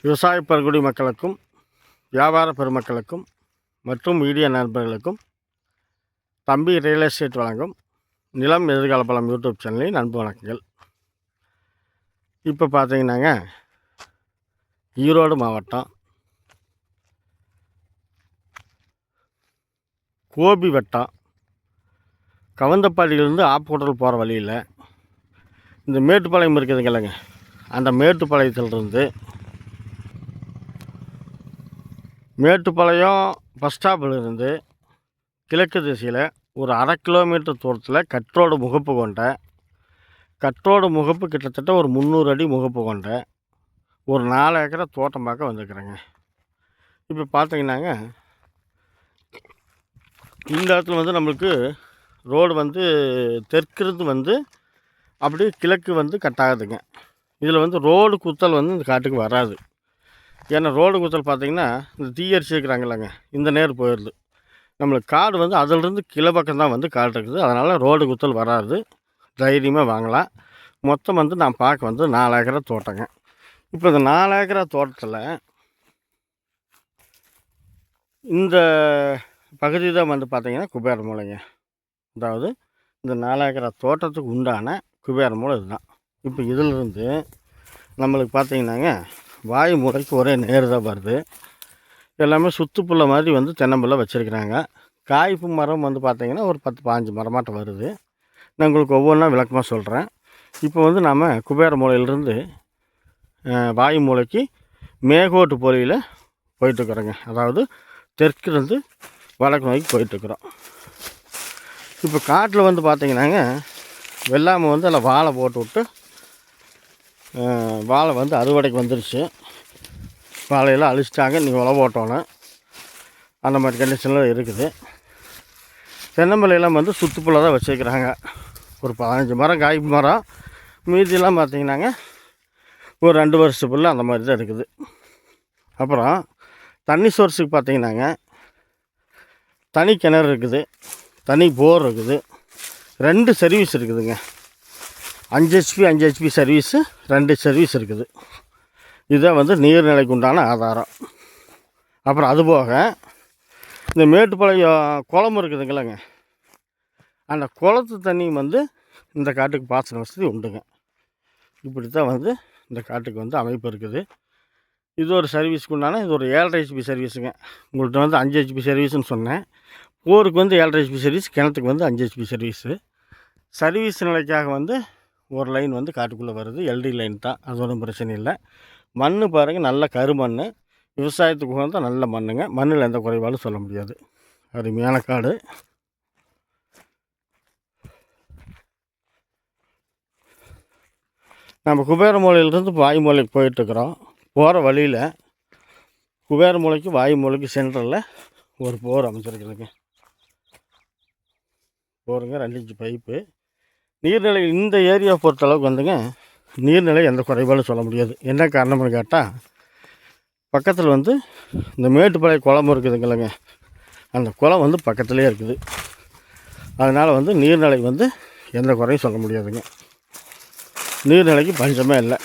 விவசாய பெருங்குடி மக்களுக்கும் வியாபார பெருமக்களுக்கும் மற்றும் மீடியா நண்பர்களுக்கும் தம்பி ரியல் எஸ்டேட் வழங்கும் நிலம் எதிர்கால பலம் யூடியூப் சேனலில் அன்பு வணக்கங்கள். இப்போ பார்த்தீங்கன்னாங்க, ஈரோடு மாவட்டம் கோபி வட்டம் கவுந்தப்பாடியிலேருந்து ஆப்போட்டல் போகிற வழியில் இந்த மேட்டுப்பாளையம் இருக்குதுங்கல்லங்க, அந்த மேட்டுப்பாளையத்திலிருந்து மேட்டுப்பாளையம் பஸ் ஸ்டாப்பிலிருந்து கிழக்கு திசையில் ஒரு 1/2 கிலோமீட்டர் தூரத்தில் கட்ரோடு முகப்பு கிட்டத்தட்ட ஒரு 300 அடி முகப்பு கொண்ட ஒரு 4 ஏக்கரை தோட்டம் பார்க்க வந்துருக்குறேங்க. இப்போ பார்த்தீங்கன்னாங்க, இந்த இடத்துல நம்மளுக்கு ரோடு தெற்கிருந்து அப்படியே கிழக்கு கட் ஆகுதுங்க. இதில் ரோடு குத்தல் இந்த காட்டுக்கு வராது. ஏன்னா ரோடு குத்தல் பார்த்திங்கன்னா இந்த தீயரிசி இருக்கிறாங்கல்லங்க, இந்த நேர் போயிடுது. நம்மளுக்கு காடு அதிலிருந்து கிளை பக்கம் தான் காடு இருக்குது. அதனால் ரோடு குத்தல் வராது, தைரியமாக வாங்கலாம். மொத்தம் நான் பார்க்க 4 ஏக்கரை தோட்டங்க. இப்போ இந்த 4 ஏக்கரை தோட்டத்தில் இந்த பகுதி தான் பார்த்திங்கன்னா குபேர மூலைங்க. அதாவது இந்த 4 ஏக்கரை தோட்டத்துக்கு உண்டான குபேர மூலை இதுதான். இப்போ இதிலிருந்து நம்மளுக்கு பார்த்திங்கன்னாங்க, வாயு மூலைக்கு ஒரே நேர் தான் வருது. எல்லாமே சுற்றுப்புள்ள மாதிரி தென்னம்பிள்ளை வச்சுருக்கிறாங்க. காய்ப்பு மரம் பார்த்திங்கன்னா ஒரு 10-15 மரமாட்டம் வருது. நான் உங்களுக்கு ஒவ்வொன்றா விளக்கமாக சொல்கிறேன். இப்போ நாம் குபேர மூலையிலிருந்து வாயு மூலைக்கு மேகோட்டு பொலியில் போயிட்டுருக்குறோங்க. அதாவது தெற்கிருந்து வடக்கு நோக்கி போயிட்டுருக்குறோம். இப்போ காட்டில் பார்த்திங்கன்னாங்க, வெள்ளாமை அதில் வாழை போட்டு விட்டு வாழை அறுவடைக்கு வந்துருச்சு. வாழையெல்லாம் அழிச்சிட்டாங்க, நீங்கள் உழவு ஓட்டணும், அந்த மாதிரி கண்டிஷனில் இருக்குது. தென்னம்பிள்ளையெல்லாம் சுற்றுப்புள்ள தான் வச்சுருக்கிறாங்க. ஒரு 15 மரம் காய்ப்பு மரம், மீதியெல்லாம் பார்த்திங்கன்னாங்க ஒரு 2 வருஷத்துக்குள்ள அந்த மாதிரி தான் இருக்குது. அப்புறம் தண்ணி சோர்ஸுக்கு பார்த்திங்கன்னாங்க, தனி கிணறு இருக்குது, தனி போர் இருக்குது, 2 சர்வீஸ் இருக்குதுங்க. 5 HP சர்வீஸு, 2 சர்வீஸ் இருக்குது. இதுதான் நீர்நிலைக்கு உண்டான ஆதாரம். அப்புறம் அதுபோக இந்த மேட்டுப்பாளையம் குளம் இருக்குதுங்களேங்க, அந்த குளத்து தண்ணி இந்த காட்டுக்கு பாசன வசதி உண்டுங்க. இப்படி தான் இந்த காட்டுக்கு அமைப்பு இருக்குது. இது ஒரு சர்வீஸுக்கு உண்டான இது ஒரு 7.5 HP சர்வீஸுங்க. உங்கள்கிட்ட 5 HP சர்வீஸ்ன்னு சொன்னேன். போருக்கு 7.5 HP சர்வீஸ், கிணத்துக்கு 5 HP சர்வீஸு. சர்வீஸ் நிலைக்காக ஒரு லைன் காட்டுக்குள்ளே வருது, எல்டி லைன் தான், அது ஒன்றும் பிரச்சனை இல்லை. மண் பாருங்கள், நல்ல கருமண், விவசாயத்துக்கு நல்ல மண்ணுங்க. மண்ணில் எந்த குறைபாடும் சொல்ல முடியாது. அருமையான காடு. நம்ம குபேர மூலையிலிருந்து வாயு மூலைக்கு போயிட்டுருக்குறோம். போகிற வழியில் குபேர மூலைக்கு வாயு மூலைக்கு சென்டரில் ஒரு போர் அமைச்சிருக்குதுங்க. போருங்க 2 இன்ச்சு பைப்பு. நீர்நிலை இந்த ஏரியா பொறுத்தளவுக்கு நீர்நிலை எந்த குறைபாடும் சொல்ல முடியாது. என்ன காரணம்னு கேட்டால், பக்கத்தில் இந்த மேட்டுப்பாளையம் குளம் இருக்குதுங்களேங்க, அந்த குளம் பக்கத்துலேயே இருக்குது. அதனால் நீர்நிலை எந்த குறையும் சொல்ல முடியாதுங்க. நீர்நிலைக்கு பஞ்சமே இல்லை.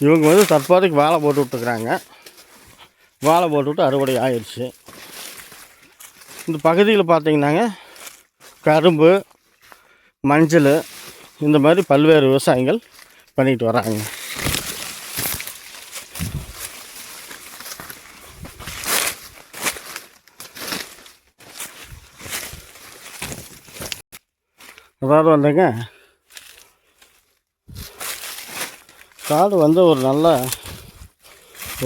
இவங்க தற்போதைக்கு வாழை போட்டு விட்டுருக்குறாங்க. வாழை போட்டு விட்டு அறுவடை ஆயிடுச்சு. இந்த பகுதியில் பார்த்திங்கன்னாங்க, கரும்பு, மஞ்சள், இந்த மாதிரி பல்வேறு விவசாயங்கள் பண்ணிட்டு வராங்க. அதாவது காடு ஒரு நல்ல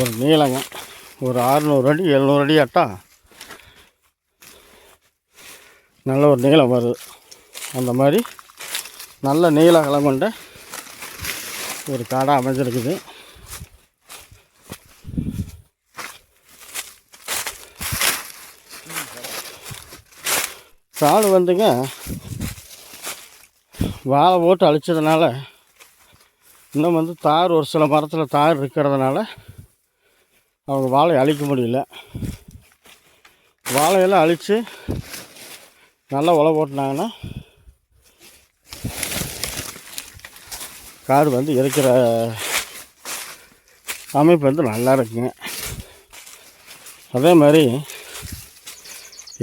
ஒரு நீளங்க, ஒரு 600 அடி 700 அடி ஆட்டம் நல்ல ஒரு நீளம் வருது. அந்த மாதிரி நல்ல நீள அகலம் கொண்ட ஒரு காடாக அமைஞ்சிருக்குது. காடு வாழை போட்டு அழிச்சதுனால இன்னும் தார் ஒரு சில மரத்தில் தார் இருக்கிறதுனால அவங்க வாழையை அழிக்க முடியல. வாழையெல்லாம் அழித்து நல்லா உழவு போட்டினாங்கன்னா காடு இருக்கிற அமைப்பு வந்து நல்லா இருக்குங்க. அதே மாதிரி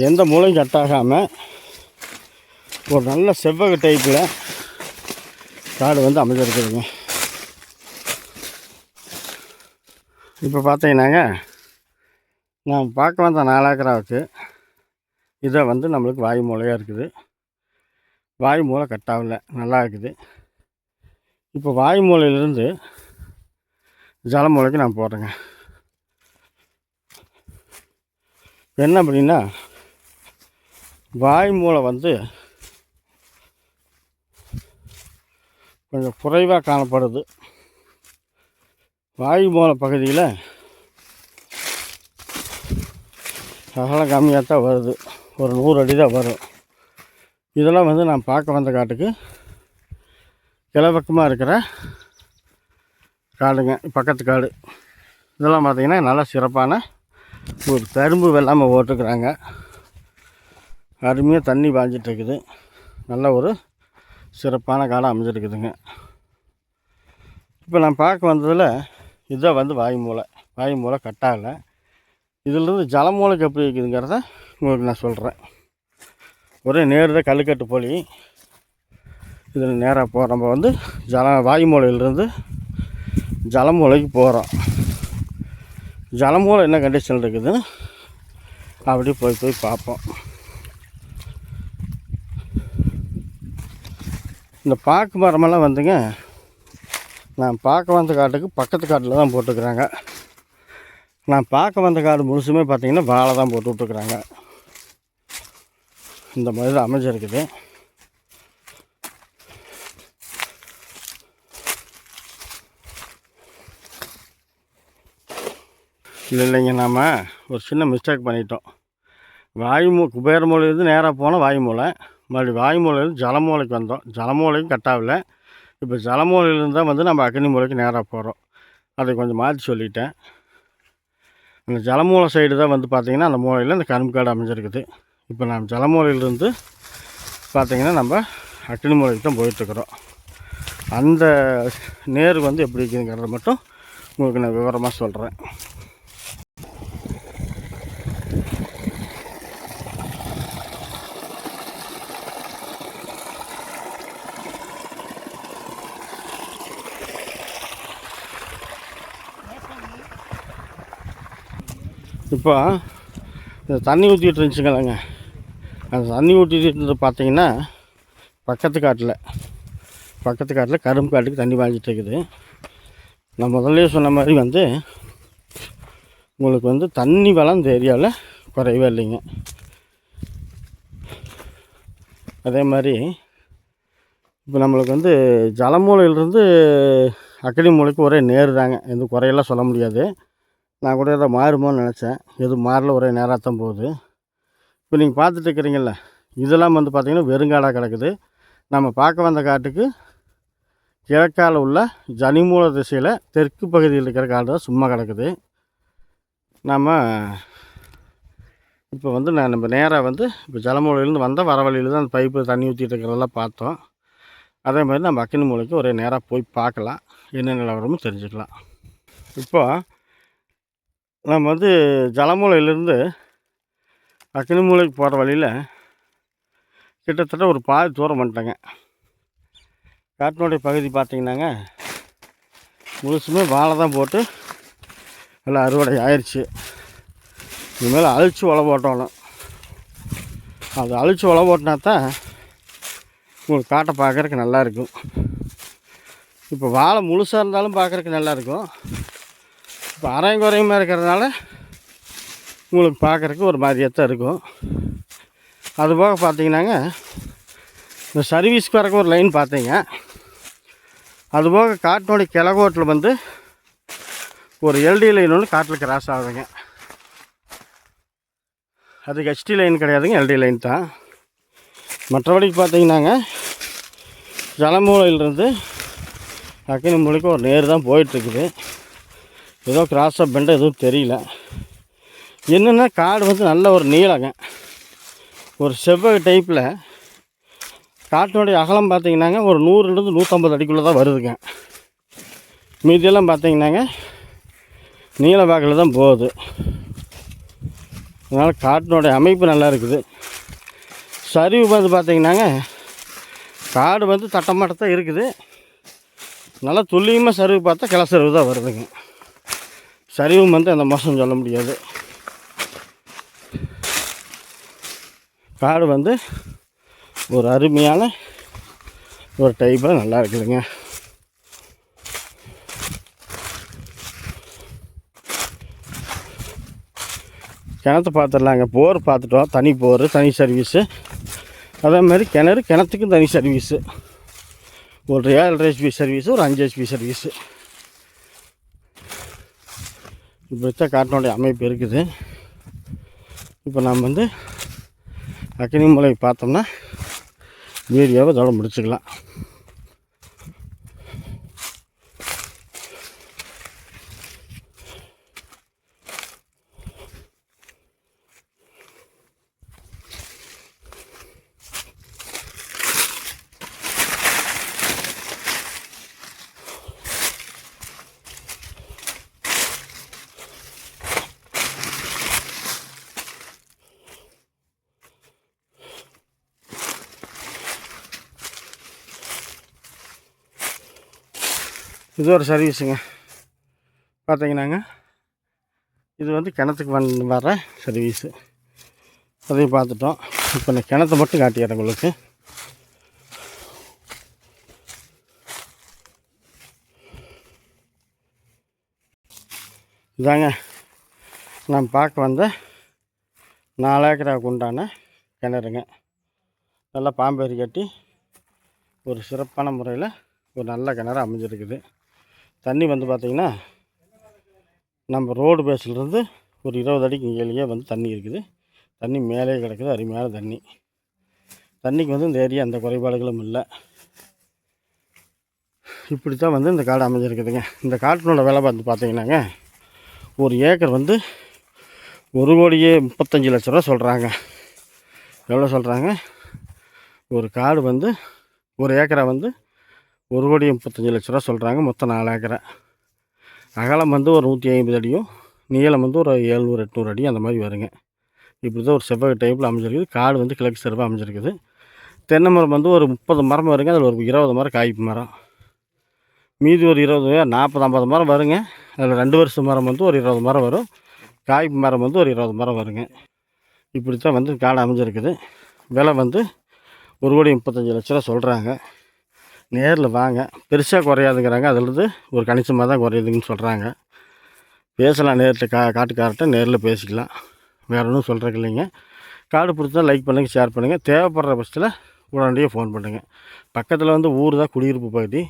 எந்த மூலையும் கட்டாகாமல் ஒரு நல்ல செவ்வக டைப்பில் காடு வந்து அமைஞ்சிருக்குதுங்க. இப்போ பார்த்தீங்கன்னாங்க, நான் பார்க்க வந்த 4 ஏக்கராவுக்கு இதை வந்து நம்மளுக்கு வாயு மூலையாக இருக்குது. வாயு மூலை கட்டாகல, நல்லா இருக்குது. இப்போ வாயு மூலையிலேருந்து ஜல மூலைக்கு நான் போடுறேங்க. என்ன அப்படின்னா, வாயு மூலை வந்து கொஞ்சம் குறைவாக காணப்படுது. வாயு மூலை பகுதியில் அகலம் கம்மியாக தான் வருது, ஒரு 100 அடி தான் வரும். இதெல்லாம் வந்து நான் பார்க்க வந்த காட்டுக்கு கிழப்பக்கமாக இருக்கிற காடுங்க, பக்கத்து காடு. இதெல்லாம் பார்த்திங்கன்னா நல்லா சிறப்பான ஒரு கரும்பு வெள்ளாமல் ஓட்டுருக்குறாங்க. அருமையாக தண்ணி பாய்ஞ்சிட்ருக்குது. நல்ல ஒரு சிறப்பான காடாக அமைஞ்சிருக்குதுங்க. இப்போ நான் பார்க்க வந்ததில் இதுதான் வந்து வாயு மூலை கட்டாகலை. இதிலிருந்து ஜல மூலைக்கு எப்படி இருக்குதுங்கிறத உங்களுக்கு நான் சொல்கிறேன். ஒரே நேருதான் கல்லுக்கட்டு போலி. இதில் நேராக நம்ம வந்து வாயு மூலையிலிருந்து ஜல மூலைக்கு போகிறோம். ஜல மூலை என்ன கண்டிஷனில் இருக்குதுன்னு அப்படி போய் பார்ப்போம். இந்த பாக்கு மரமெல்லாம் வந்துங்க, நான் பார்க்க வந்த காட்டுக்கு பக்கத்து காட்டில் தான் போட்டுக்கிறாங்க. நான் பார்க்க வந்த காடு முழுசுமே பார்த்திங்கன்னா வாழை தான் போட்டு விட்டுருக்குறாங்க. இந்த மாதிரி தான் அமைஞ்சிருக்குது. இல்லைங்க, நாம் ஒரு சின்ன மிஸ்டேக் பண்ணிட்டோம். குபேர மூலையிலேருந்து நேராக போனால் வாயு மூலை, மறுபடியும் வாயு மூலையிலேருந்து ஜல மூலைக்கு வந்தோம். ஜல மூலைக்கும் கட்டாகல. இப்போ ஜல மூலையிலேருந்து தான் வந்து நம்ம அக்னி மூலைக்கு நேராக போகிறோம். அதை கொஞ்சம் மாற்றி சொல்லிட்டேன். அந்த ஜலமூலை சைடு தான் வந்து பார்த்திங்கன்னா அந்த மூலையில் இந்த கரும்பு காடு அமைஞ்சிருக்குது. இப்போ நம்ம ஜலமூலையிலேருந்து பார்த்திங்கன்னா நம்ம அக்னி மூலைக்கு தான் போயிட்டுருக்குறோம். அந்த நேர் வந்து எப்படி இருக்குதுங்கிறத மட்டும் உங்களுக்கு நான் விவரமாக சொல்கிறேன். இப்போ இந்த தண்ணி ஊற்றிட்டு இருந்துச்சுங்களாங்க, அந்த தண்ணி ஊற்றிட்டு இருந்தது பார்த்திங்கன்னா பக்கத்து காட்டில் கரும்பு காட்டுக்கு தண்ணி பாய்ஞ்சிட்டு இருக்குது. நான் முதல்ல சொன்ன மாதிரி வந்து உங்களுக்கு வந்து தண்ணி வளம் இந்த ஏரியாவில் குறையவே இல்லைங்க. அதே மாதிரி இப்போ நம்மளுக்கு வந்து ஜலமூலையிலிருந்து அக்னி மூலைக்கு ஒரே நேர் தாங்க, எந்த குறையெல்லாம் சொல்ல முடியாது. நான் கூட ஏதோ மாறுமோன்னு நினச்சேன், எதுவும் மாறல, ஒரே நேராக தான் போகுது. இப்போ நீங்கள் பார்த்துட்டு இருக்கிறீங்கள, இதெல்லாம் வந்து பார்த்திங்கன்னா வெறுங்காடாக கிடக்குது. நம்ம பார்க்க வந்த காட்டுக்கு கிழக்கால் உள்ள ஜனிமூல திசையில் தெற்கு பகுதியில் இருக்கிற காடு தான் சும்மா கிடக்குது. நம்ம இப்போ வந்து நம்ம நேராக வந்து இப்போ ஜலமூலையிலேருந்து வந்தால் வர வழியில் தான் அந்த பைப்பு தண்ணி ஊற்றிட்டு இருக்கிறதெல்லாம் பார்த்தோம். அதே மாதிரி நம்ம அக்னி மூலைக்கு ஒரே நேராக போய் பார்க்கலாம், என்ன நிலவரமும் தெரிஞ்சுக்கலாம். இப்போ நம்ம வந்து ஜலமூலையிலேருந்து அக்னி மூலைக்கு போகிற வழியில் கிட்டத்தட்ட ஒரு பாதி தூரம் வந்துட்டேங்க. காட்டினுடைய பகுதி பார்த்திங்கன்னாங்க முழுசுமே வாழை தான் போட்டு நல்லா அறுவடை ஆயிடுச்சு. இனிமேல் அழிச்சு உழவு போட்டோணும். அது அழிச்சு உழவு போட்டினா தான் உங்களுக்கு காட்டை பார்க்குறதுக்கு நல்லாயிருக்கும். இப்போ வாழை முழுசாக இருந்தாலும் பார்க்குறதுக்கு நல்லாயிருக்கும். இப்போ அரையும் குறையுமா இருக்கிறதுனால உங்களுக்கு பார்க்குறதுக்கு ஒரு மாதிரியாக தான் இருக்கும். அதுபோக பார்த்திங்கன்னாங்க இந்த சர்வீஸ்க்கு வரக்கு ஒரு லைன் பார்த்தீங்க. அதுபோக காட்டினுடைய கிழக்கோட்டில் வந்து ஒரு எல்டி லைன் ஒன்று காட்டில் கிராஸ் ஆகுதுங்க. அது ஹெச்டி லைன் கிடையாதுங்க, எல்டி லைன் தான். மற்றபடிக்கு பார்த்திங்கன்னாங்க ஜலமூலையிலிருந்து அக்னி மூலைக்கு ஒரு நேர் தான் போயிட்டுருக்குது. ஏதோ கிராஸ் ஆஃப் பெண்டை எதுவும் தெரியல. என்னென்னா காடு வந்து நல்ல ஒரு நீளங்க, ஒரு செவ்வக டைப்பில். காட்டினுடைய அகலம் பார்த்திங்கன்னாங்க ஒரு 100லேருந்து 150 அடிக்குள்ளே தான் வருதுங்க. மீதியெல்லாம் பார்த்திங்கன்னாங்க நீல வாக்கில் தான் போகுது. அதனால் காட்டினுடைய அமைப்பு நல்லா இருக்குது. சரிவு வந்து பார்த்திங்கன்னாங்க காடு வந்து தட்டமாட்டத்தான் இருக்குது. நல்லா துல்லியமாக சரிவு பார்த்தா கிளை சரிவு தான் வருதுங்க. சரிவும் வந்து அந்த மோசம் சொல்ல முடியாது. காடு வந்து ஒரு அருமையான ஒரு டைப்பாக நல்லா இருக்குதுங்க. கிணத்து பார்த்துடலாங்க. போர் பார்த்துட்டோம். தனி போர், தனி சர்வீஸு. அதே மாதிரி கிணத்துக்கும் தனி சர்வீஸு. ஒரு 7.5 HP சர்வீஸு, ஒரு 5 HP சர்வீஸு. இப்படித்தான் காட்டினுடைய அமைப்பு இருக்குது. இப்போ நாம் வந்து அக்கினிமலை பார்த்தோம்னா வீடியோவை இதோட முடிச்சுக்கலாம். இது ஒரு சர்வீஸுங்க. பார்த்தீங்கன்னாங்க இது வந்து கிணத்துக்கு வர சர்வீஸு. அதையும் பார்த்துட்டோம். இப்போ நான் கிணத்தை மட்டும் காட்டிடுறேன் உங்களுக்கு. இதாங்க நான் பார்க்க வந்த 4 ஏக்கராவுக்கு உண்டான கிணறுங்க. நல்லா பாம்பேரி கட்டி ஒரு சிறப்பான முறையில் ஒரு நல்ல கிணறு அமைஞ்சிருக்குது. தண்ணி வந்து பார்த்திங்கன்னா நம்ம ரோடு பேஸ்லேருந்து ஒரு 20 அடிக்கு கீழேயே வந்து தண்ணி இருக்குது. தண்ணி மேலே கிடக்குது. அருமையான தண்ணி. தண்ணிக்கு வந்து இந்த ஏரியா எந்த குறைபாடுகளும் இல்லை. இப்படி தான் வந்து இந்த காடு அமைஞ்சிருக்குதுங்க. இந்த காட்டினோட விலை வந்து பார்த்திங்கன்னாங்க ஒரு ஏக்கர் வந்து 1,35,00,000 ரூபா சொல்கிறாங்க. எவ்வளோ சொல்கிறாங்க? ஒரு காடு வந்து ஒரு ஏக்கரை வந்து 1,35,00,000 ரூபா சொல்கிறாங்க. மொத்தம் 4 ஏக்கரை. அகலம் வந்து ஒரு 150 அடியும், நீளம் வந்து ஒரு 700-800 அடியும் அந்த மாதிரி வருங்க. இப்படி தான் ஒரு செவ்வக டைப்பில் அமைஞ்சிருக்குது. காடு வந்து கிழக்கு சிறப்பாக அமைஞ்சிருக்குது. தென்னை மரம் வந்து ஒரு 30 மரம் வருங்க. அதில் ஒரு 20 மரம் காய்ப்பு மரம். மீதி ஒரு 40-50 மரம் வருங்க. அதில் 2 வருஷ மரம் வந்து ஒரு 20 மரம் வரும். காய்ப்பு மரம் வந்து ஒரு 20 மரம் வருங்க. இப்படி தான் வந்து காடு அமைஞ்சிருக்குது. விலை வந்து 1,35,00,000 ரூபா சொல்கிறாங்க. நேரில் வாங்க. பெருசாக குறையாதுங்கிறாங்க. அதிலிருந்து ஒரு கணிசமாக தான் குறையுதுன்னு சொல்கிறாங்க. பேசலாம் நேரில் காட்டுக்கார்ட்ட நேரில் பேசிக்கலாம். வேறு ஒன்றும் சொல்கிறக்கு இல்லைங்க. காடு பிடிச்சா லைக் பண்ணுங்கள், ஷேர் பண்ணுங்கள். தேவைப்படுற பட்சத்தில் உடனடியாக ஃபோன் பண்ணுங்கள். பக்கத்தில் வந்து ஊர் தான் குடியிருப்பு பகுதி.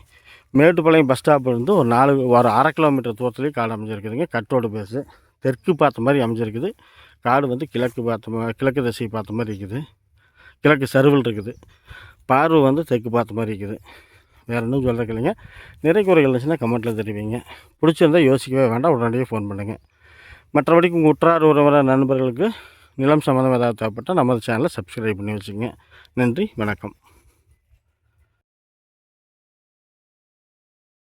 மேட்டுப்பாளையம் பஸ் ஸ்டாப்லேருந்து ஒரு 1/2 கிலோமீட்டர் தூரத்துலேயே காடு அமைஞ்சிருக்குதுங்க. கட்டோடு பேஸு தெற்கு பார்த்த மாதிரி அமைஞ்சிருக்குது. காடு வந்து கிழக்கு திசை பார்த்த மாதிரி இருக்குது. கிழக்கு சருவல் இருக்குது. பார்வை வந்து தெற்கு பார்த்த மாதிரி இருக்குது. வேறு ஒன்றும் சொல்கிறக்கு இல்லைங்க. நிறை குறைகள் இருந்துச்சுன்னா கமெண்ட்டில் தெரிவிங்க. பிடிச்சிருந்தால் யோசிக்கவே வேண்டாம். உடனடியாக ஃபோன் பண்ணுங்கள். மற்றபடிக்கு உங்கள் உற்றார் உறவினர் நண்பர்களுக்கு நிலம் சம்மந்தம் ஏதாவது தேவைப்பட்டால் நமது சேனலை சப்ஸ்கிரைப் பண்ணி வச்சுக்கோங்க. நன்றி, வணக்கம்.